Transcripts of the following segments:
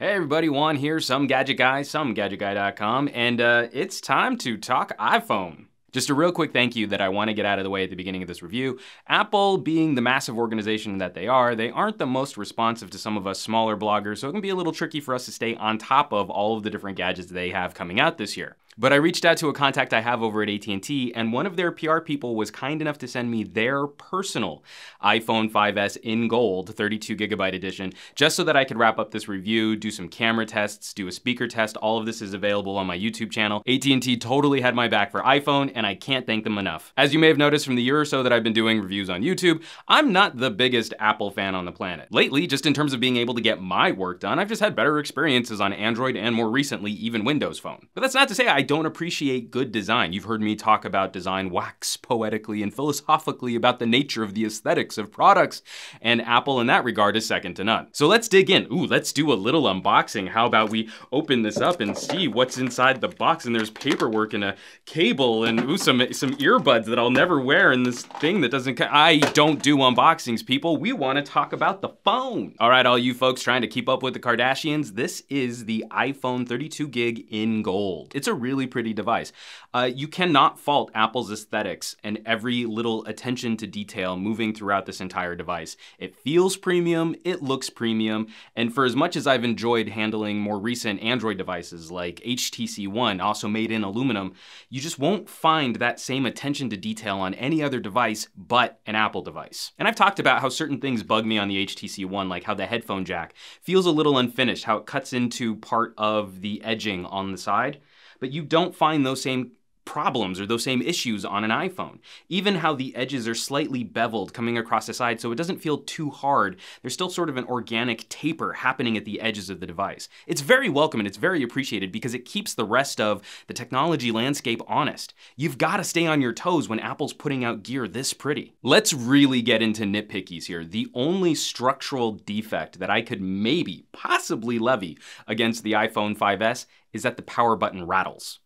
Hey everybody, Juan here, some gadget guy, somegadgetguy.com, and it's time to talk iPhone. Just a real quick thank you that I want to get out of the way at the beginning of this review. Apple, being the massive organization that they aren't the most responsive to some of us smaller bloggers, so it can be a little tricky for us to stay on top of all of the different gadgets they have coming out this year. But I reached out to a contact I have over at AT&T, and one of their PR people was kind enough to send me their personal iPhone 5S in gold, 32GB edition, just so that I could wrap up this review, do some camera tests, do a speaker test. All of this is available on my YouTube channel. AT&T totally had my back for iPhone, and I can't thank them enough. As you may have noticed from the year or so that I've been doing reviews on YouTube, I'm not the biggest Apple fan on the planet. Lately, just in terms of being able to get my work done, I've just had better experiences on Android and more recently, even Windows Phone. But that's not to say I don't appreciate good design. You've heard me talk about design wax poetically and philosophically about the nature of the aesthetics of products, and Apple in that regard is second to none. So let's dig in. Ooh, let's do a little unboxing. How about we open this up and see what's inside the box? And there's paperwork and a cable and ooh, some earbuds that I'll never wear and this thing that doesn't. I don't do unboxings, people. We want to talk about the phone. All right, all you folks trying to keep up with the Kardashians, this is the iPhone 32GB in gold. It's a really pretty device. You cannot fault Apple's aesthetics and every little attention to detail moving throughout this entire device. It feels premium, it looks premium, and for as much as I've enjoyed handling more recent Android devices like HTC One, also made in aluminum, you just won't find that same attention to detail on any other device but an Apple device. And I've talked about how certain things bug me on the HTC One, like how the headphone jack feels a little unfinished, how it cuts into part of the edging on the side. But you don't find those same problems or those same issues on an iPhone. Even how the edges are slightly beveled coming across the side so it doesn't feel too hard. There's still sort of an organic taper happening at the edges of the device. It's very welcome and it's very appreciated because it keeps the rest of the technology landscape honest. You've got to stay on your toes when Apple's putting out gear this pretty. Let's really get into nitpickies here. The only structural defect that I could maybe possibly levy against the iPhone 5S is that the power button rattles.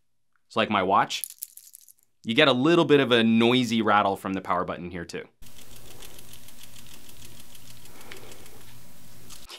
It's like my watch. You get a little bit of a noisy rattle from the power button here too.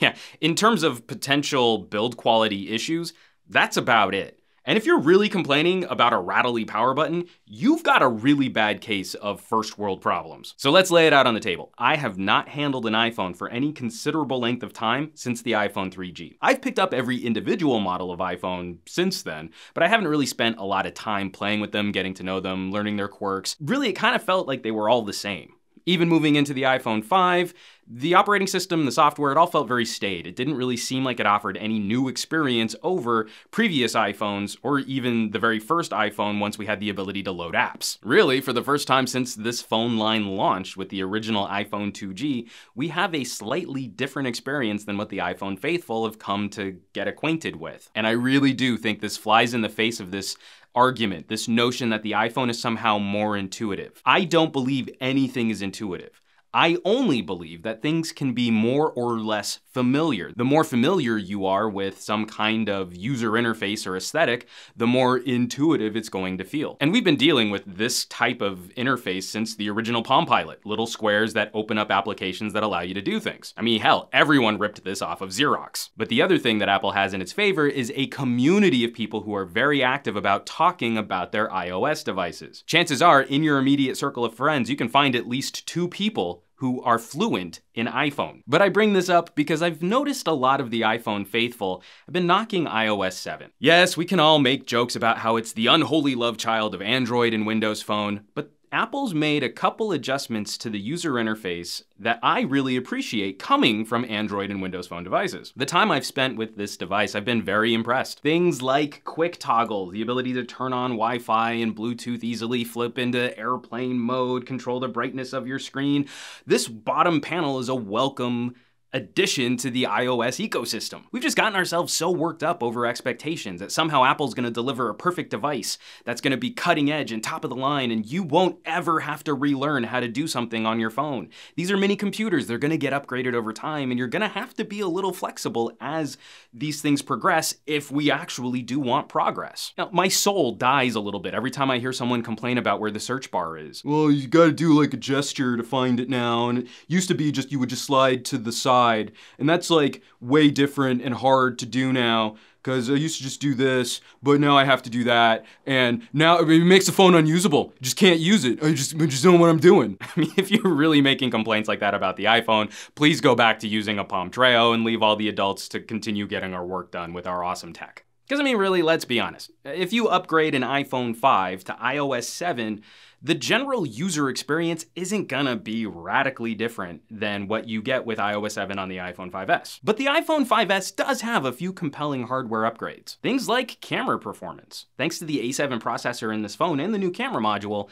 Yeah, in terms of potential build quality issues, that's about it. And if you're really complaining about a rattly power button, you've got a really bad case of first world problems. So let's lay it out on the table. I have not handled an iPhone for any considerable length of time since the iPhone 3G. I've picked up every individual model of iPhone since then, but I haven't really spent a lot of time playing with them, getting to know them, learning their quirks. Really, it kind of felt like they were all the same. Even moving into the iPhone 5, the operating system, the software, it all felt very staid. It didn't really seem like it offered any new experience over previous iPhones or even the very first iPhone once we had the ability to load apps. Really, for the first time since this phone line launched with the original iPhone 2G, we have a slightly different experience than what the iPhone faithful have come to get acquainted with. And I really do think this flies in the face of this argument, this notion that the iPhone is somehow more intuitive. I don't believe anything is intuitive. I only believe that things can be more or less familiar. The more familiar you are with some kind of user interface or aesthetic, the more intuitive it's going to feel. And we've been dealing with this type of interface since the original Palm Pilot, little squares that open up applications that allow you to do things. I mean, hell, everyone ripped this off of Xerox. But the other thing that Apple has in its favor is a community of people who are very active about talking about their iOS devices. Chances are, in your immediate circle of friends, you can find at least 2 people who are fluent in iPhone. But I bring this up because I've noticed a lot of the iPhone faithful have been knocking iOS 7. Yes, we can all make jokes about how it's the unholy love child of Android and Windows Phone, but Apple's made a couple adjustments to the user interface that I really appreciate coming from Android and Windows Phone devices. The time I've spent with this device, I've been very impressed. Things like quick toggle, the ability to turn on Wi-Fi and Bluetooth easily, flip into airplane mode, control the brightness of your screen. This bottom panel is a welcome addition to the iOS ecosystem. We've just gotten ourselves so worked up over expectations that somehow Apple's gonna deliver a perfect device that's gonna be cutting edge and top of the line, and you won't ever have to relearn how to do something on your phone. These are mini computers, they're gonna get upgraded over time, and you're gonna have to be a little flexible as these things progress if we actually do want progress. Now, my soul dies a little bit every time I hear someone complain about where the search bar is. Well, you gotta do like a gesture to find it now, and it used to be just you would just slide to the side side. And that's like way different and hard to do now, because I used to just do this, but now I have to do that. And now it makes the phone unusable. You just can't use it. I just don't know what I'm doing. I mean, if you're really making complaints like that about the iPhone, please go back to using a Palm Treo and leave all the adults to continue getting our work done with our awesome tech. Because I mean, really, let's be honest. If you upgrade an iPhone 5 to iOS 7, the general user experience isn't gonna be radically different than what you get with iOS 7 on the iPhone 5S. But the iPhone 5S does have a few compelling hardware upgrades. Things like camera performance. Thanks to the A7 processor in this phone and the new camera module,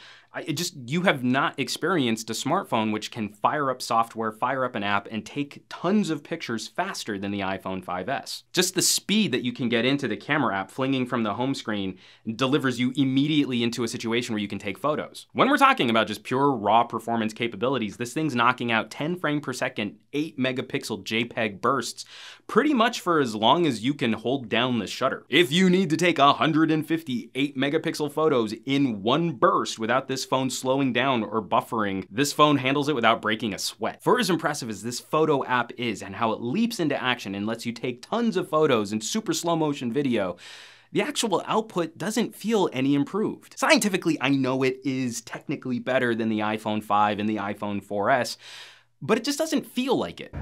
you have not experienced a smartphone which can fire up software, fire up an app, and take tons of pictures faster than the iPhone 5S. Just the speed that you can get into the camera app flinging from the home screen delivers you immediately into a situation where you can take photos. When we're talking about just pure raw performance capabilities, this thing's knocking out 10 frame per second, 8 megapixel JPEG bursts pretty much for as long as you can hold down the shutter. If you need to take 158 megapixel photos in one burst without this phone slowing down or buffering, this phone handles it without breaking a sweat. For as impressive as this photo app is and how it leaps into action and lets you take tons of photos in super slow motion video, the actual output doesn't feel any improved. Scientifically, I know it is technically better than the iPhone 5 and the iPhone 4S, but it just doesn't feel like it.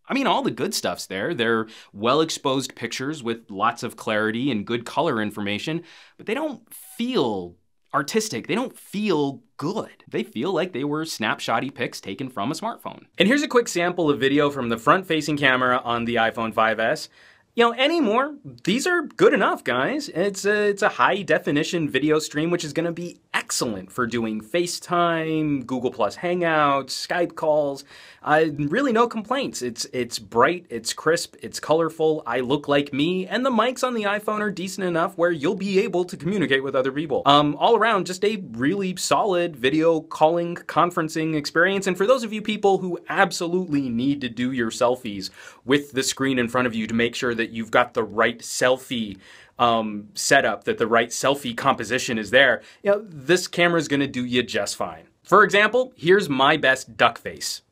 I mean, all the good stuff's there. They're well-exposed pictures with lots of clarity and good color information, but they don't feel artistic. They don't feel good. They feel like they were snapshotty pics taken from a smartphone. And here's a quick sample of video from the front-facing camera on the iPhone 5S. You know, anymore, these are good enough, guys. It's a high-definition video stream, which is gonna be excellent for doing FaceTime, Google Plus Hangouts, Skype calls. Really no complaints. It's bright, it's crisp, it's colorful, I look like me, and the mics on the iPhone are decent enough where you'll be able to communicate with other people. All around, just a really solid video calling, conferencing experience. And for those of you people who absolutely need to do your selfies with the screen in front of you to make sure that you've got the right selfie setup, that the right selfie composition is there, you know, this camera is gonna do you just fine. For example, here's my best duck face.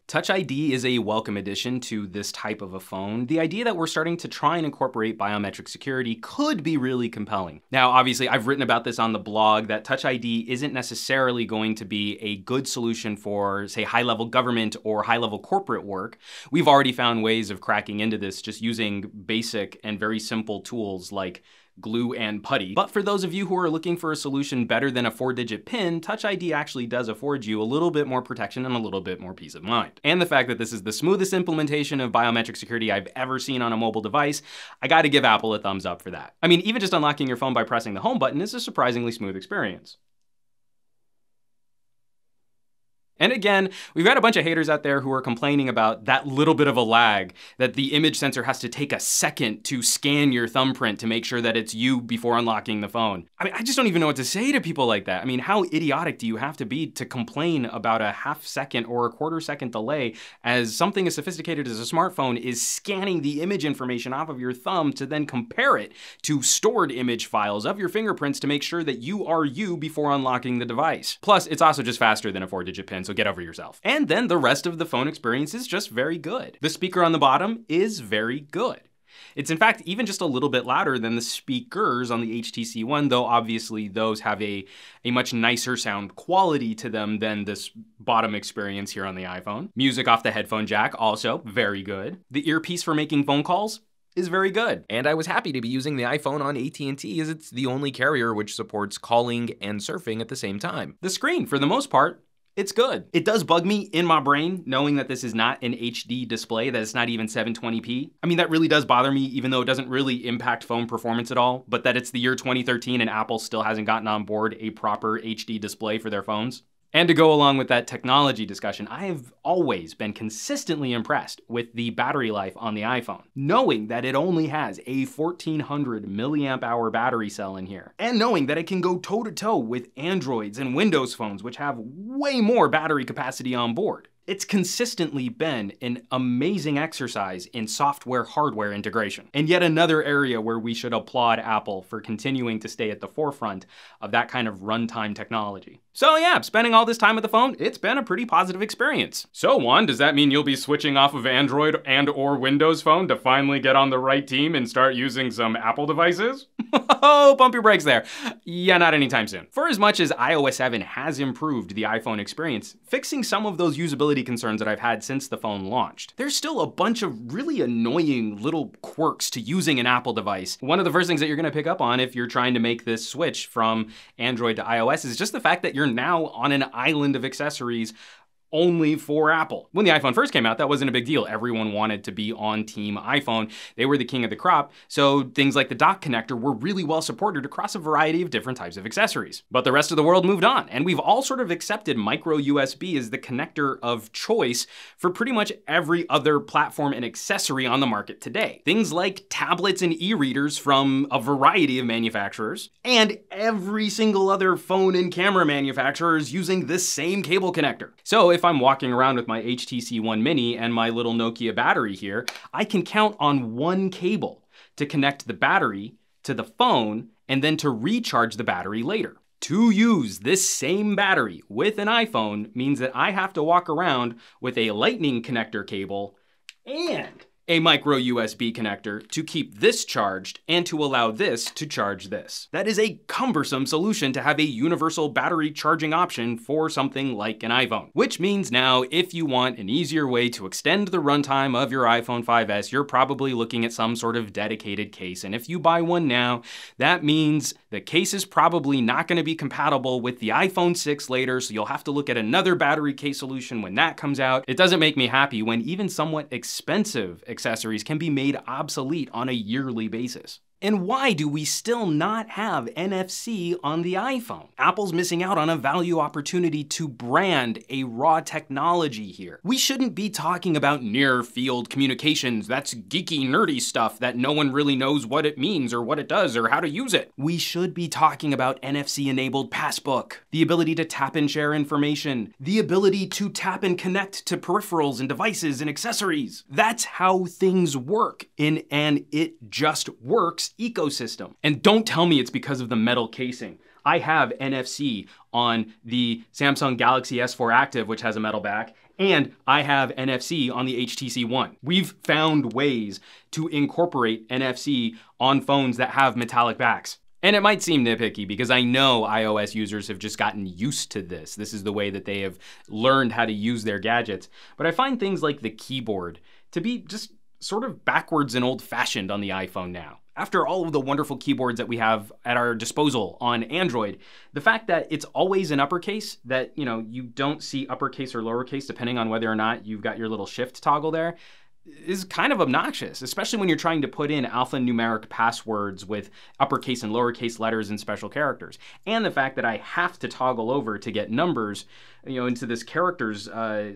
Touch ID is a welcome addition to this type of a phone. The idea that we're starting to try and incorporate biometric security could be really compelling. Now, obviously, I've written about this on the blog that Touch ID isn't necessarily going to be a good solution for, say, high-level government or high-level corporate work. We've already found ways of cracking into this just using basic and very simple tools like glue and putty. But for those of you who are looking for a solution better than a 4-digit PIN, Touch ID actually does afford you a little bit more protection and a little bit more peace of mind. And the fact that this is the smoothest implementation of biometric security I've ever seen on a mobile device, I gotta give Apple a thumbs up for that. I mean, even just unlocking your phone by pressing the home button is a surprisingly smooth experience. And again, we've got a bunch of haters out there who are complaining about that little bit of a lag, that the image sensor has to take a second to scan your thumbprint to make sure that it's you before unlocking the phone. I mean, I just don't even know what to say to people like that. I mean, how idiotic do you have to be to complain about a half-second or a quarter-second delay as something as sophisticated as a smartphone is scanning the image information off of your thumb to then compare it to stored image files of your fingerprints to make sure that you are you before unlocking the device. Plus, it's also just faster than a 4-digit PIN, so get over yourself. And then the rest of the phone experience is just very good. The speaker on the bottom is very good. It's in fact even just a little bit louder than the speakers on the HTC One, though obviously those have a much nicer sound quality to them than this bottom experience here on the iPhone. Music off the headphone jack, also very good. The earpiece for making phone calls is very good. And I was happy to be using the iPhone on AT&T as it's the only carrier which supports calling and surfing at the same time. The screen, for the most part, it's good. It does bug me in my brain knowing that this is not an HD display, that it's not even 720p. I mean, that really does bother me, even though it doesn't really impact phone performance at all, but that it's the year 2013 and Apple still hasn't gotten on board a proper HD display for their phones. And to go along with that technology discussion, I have always been consistently impressed with the battery life on the iPhone, knowing that it only has a 1400 milliamp hour battery cell in here, and knowing that it can go toe to toe with Androids and Windows phones, which have way more battery capacity on board. It's consistently been an amazing exercise in software-hardware integration. And yet another area where we should applaud Apple for continuing to stay at the forefront of that kind of runtime technology. So yeah, spending all this time with the phone, it's been a pretty positive experience. So Juan, does that mean you'll be switching off of Android and or Windows Phone to finally get on the right team and start using some Apple devices? Oh, pump your brakes there. Yeah, not anytime soon. For as much as iOS 7 has improved the iPhone experience, fixing some of those usability concerns that I've had since the phone launched, there's still a bunch of really annoying little quirks to using an Apple device. One of the first things that you're gonna pick up on if you're trying to make this switch from Android to iOS is just the fact that you're now on an island of accessories only for Apple. When the iPhone first came out, that wasn't a big deal. Everyone wanted to be on team iPhone. They were the king of the crop, so things like the dock connector were really well supported across a variety of different types of accessories. But the rest of the world moved on, and we've all sort of accepted micro USB as the connector of choice for pretty much every other platform and accessory on the market today. Things like tablets and e-readers from a variety of manufacturers, and every single other phone and camera manufacturer is using this same cable connector. So if I'm walking around with my HTC One Mini and my little Nokia battery here, I can count on one cable to connect the battery to the phone and then to recharge the battery later. To use this same battery with an iPhone means that I have to walk around with a Lightning connector cable and a micro USB connector to keep this charged and to allow this to charge this. That is a cumbersome solution to have a universal battery charging option for something like an iPhone. Which means now, if you want an easier way to extend the runtime of your iPhone 5S, you're probably looking at some sort of dedicated case. And if you buy one now, that means the case is probably not gonna be compatible with the iPhone 6 later, so you'll have to look at another battery case solution when that comes out. It doesn't make me happy when even somewhat expensive accessories can be made obsolete on a yearly basis. And why do we still not have NFC on the iPhone? Apple's missing out on a value opportunity to brand a raw technology here. We shouldn't be talking about near-field communications. That's geeky, nerdy stuff that no one really knows what it means or what it does or how to use it. We should be talking about NFC-enabled passbook, the ability to tap and share information, the ability to tap and connect to peripherals and devices and accessories. That's how things work in an it just works ecosystem. And don't tell me it's because of the metal casing. I have NFC on the Samsung Galaxy S4 Active, which has a metal back, and I have NFC on the HTC One. We've found ways to incorporate NFC on phones that have metallic backs. And it might seem nitpicky because I know iOS users have just gotten used to this. This is the way that they have learned how to use their gadgets. But I find things like the keyboard to be just sort of backwards and old-fashioned on the iPhone now. After all of the wonderful keyboards that we have at our disposal on Android, the fact that it's always in uppercase, that you don't see uppercase or lowercase depending on whether or not you've got your little shift toggle there, is kind of obnoxious, especially when you're trying to put in alphanumeric passwords with uppercase and lowercase letters and special characters. And the fact that I have to toggle over to get numbers, into this characters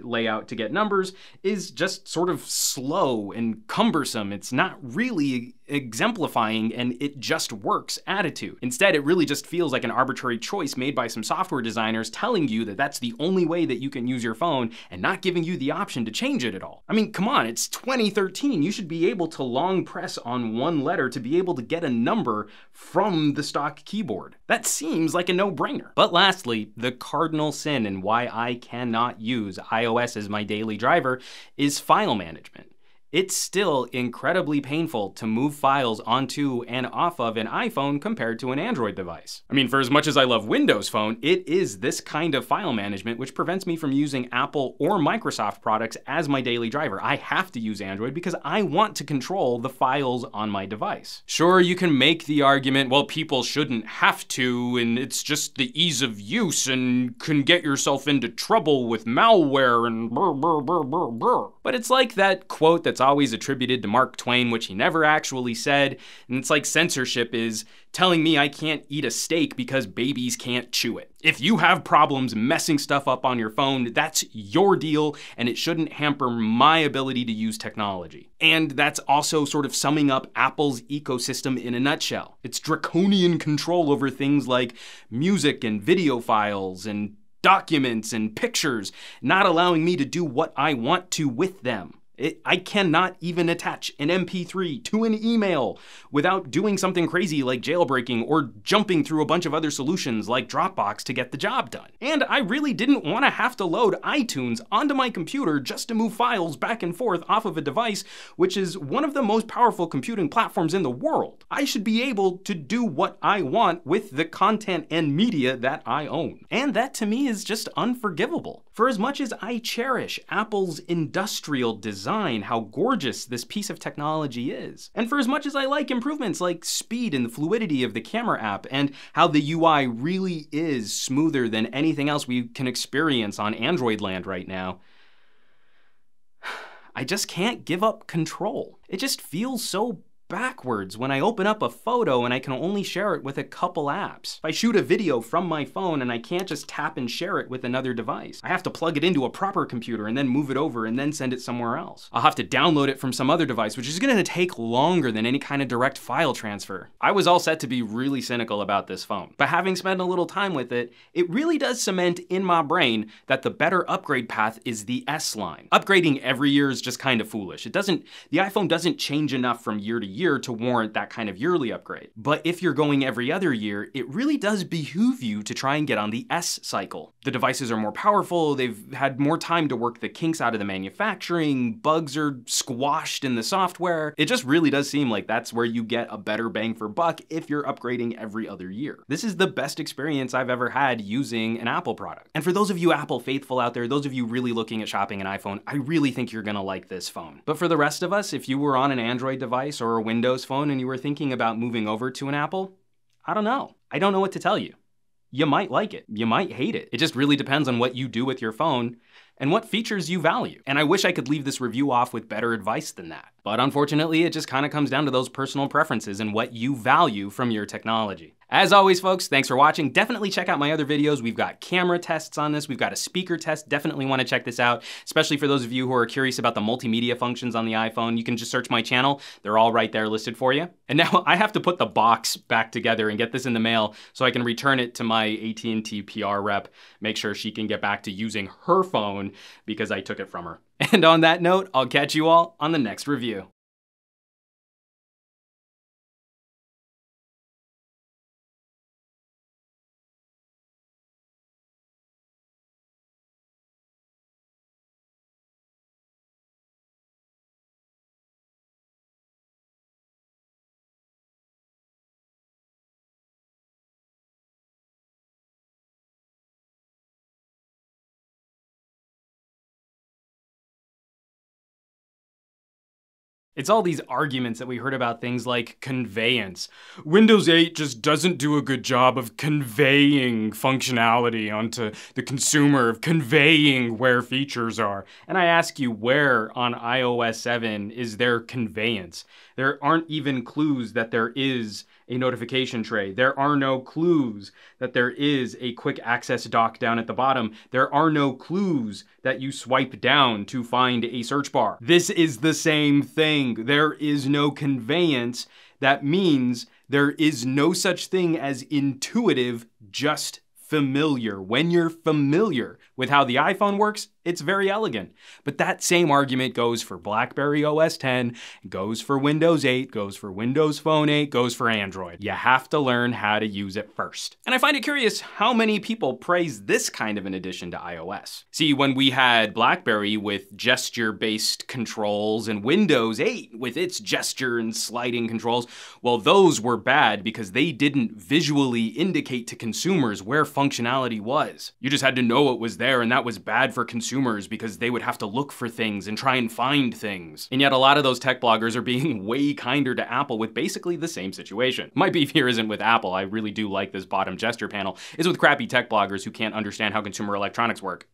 layout to get numbers is just sort of slow and cumbersome. It's not really exemplifying an it just works attitude. Instead, it really just feels like an arbitrary choice made by some software designers telling you that that's the only way that you can use your phone and not giving you the option to change it at all. I mean, come on, it's 2013. You should be able to long press on one letter to be able to get a number from the stock keyboard. That seems like a no-brainer. But lastly, the cardinal sin and why I cannot use iOS as my daily driver is file management. It's still incredibly painful to move files onto and off of an iPhone compared to an Android device. I mean, for as much as I love Windows Phone, it is this kind of file management which prevents me from using Apple or Microsoft products as my daily driver. I have to use Android because I want to control the files on my device. Sure, you can make the argument, well, people shouldn't have to, and it's just the ease of use and can get yourself into trouble with malware and brr, brr, brr, brr, brr. But it's like that quote that's always attributed to Mark Twain, which he never actually said, and it's like censorship is telling me I can't eat a steak because babies can't chew it. If you have problems messing stuff up on your phone, that's your deal, and it shouldn't hamper my ability to use technology. And that's also sort of summing up Apple's ecosystem in a nutshell. It's draconian control over things like music and video files and documents and pictures, not allowing me to do what I want to with them. I cannot even attach an MP3 to an email without doing something crazy like jailbreaking or jumping through a bunch of other solutions like Dropbox to get the job done. And I really didn't want to have to load iTunes onto my computer just to move files back and forth off of a device, which is one of the most powerful computing platforms in the world. I should be able to do what I want with the content and media that I own. And that to me is just unforgivable. For as much as I cherish Apple's industrial design, how gorgeous this piece of technology is. And for as much as I like improvements like speed and the fluidity of the camera app and how the UI really is smoother than anything else we can experience on Android land right now, I just can't give up control. It just feels so backwards when I open up a photo and I can only share it with a couple apps. If I shoot a video from my phone and I can't just tap and share it with another device, I have to plug it into a proper computer and then move it over and then send it somewhere else. I'll have to download it from some other device, which is gonna take longer than any kind of direct file transfer. I was all set to be really cynical about this phone, but having spent a little time with it, it really does cement in my brain that the better upgrade path is the S line. Upgrading every year is just kind of foolish. The iPhone doesn't change enough from year to year to warrant that kind of yearly upgrade. But if you're going every other year, it really does behoove you to try and get on the S cycle. The devices are more powerful, they've had more time to work the kinks out of the manufacturing, bugs are squashed in the software. It just really does seem like that's where you get a better bang for buck if you're upgrading every other year. This is the best experience I've ever had using an Apple product. And for those of you Apple faithful out there, those of you really looking at shopping an iPhone, I really think you're gonna like this phone. But for the rest of us, if you were on an Android device or a Windows phone and you were thinking about moving over to an Apple, I don't know. I don't know what to tell you. You might like it, you might hate it. It just really depends on what you do with your phone and what features you value. And I wish I could leave this review off with better advice than that. But unfortunately, it just kind of comes down to those personal preferences and what you value from your technology. As always, folks, thanks for watching. Definitely check out my other videos. We've got camera tests on this. We've got a speaker test. Definitely want to check this out, especially for those of you who are curious about the multimedia functions on the iPhone. You can just search my channel. They're all right there listed for you. And now I have to put the box back together and get this in the mail so I can return it to my AT&T PR rep, make sure she can get back to using her phone because I took it from her. And on that note, I'll catch you all on the next review. It's all these arguments that we heard about things like conveyance. Windows 8 just doesn't do a good job of conveying functionality onto the consumer, of conveying where features are. And I ask you, where on iOS 7 is there conveyance? There aren't even clues that there is a notification tray. There are no clues that there is a quick access dock down at the bottom. There are no clues that you swipe down to find a search bar. This is the same thing. There is no conveyance. That means there is no such thing as intuitive, just familiar. When you're familiar with how the iPhone works, it's very elegant. But that same argument goes for BlackBerry OS X, goes for Windows 8, goes for Windows Phone 8, goes for Android. You have to learn how to use it first. And I find it curious how many people praise this kind of an addition to iOS. See, when we had BlackBerry with gesture-based controls and Windows 8 with its gesture and sliding controls, well, those were bad because they didn't visually indicate to consumers where functionality was. You just had to know it was there, and that was bad for consumers because they would have to look for things and try and find things. And yet a lot of those tech bloggers are being way kinder to Apple with basically the same situation. My beef here isn't with Apple. I really do like this bottom gesture panel. It's with crappy tech bloggers who can't understand how consumer electronics work.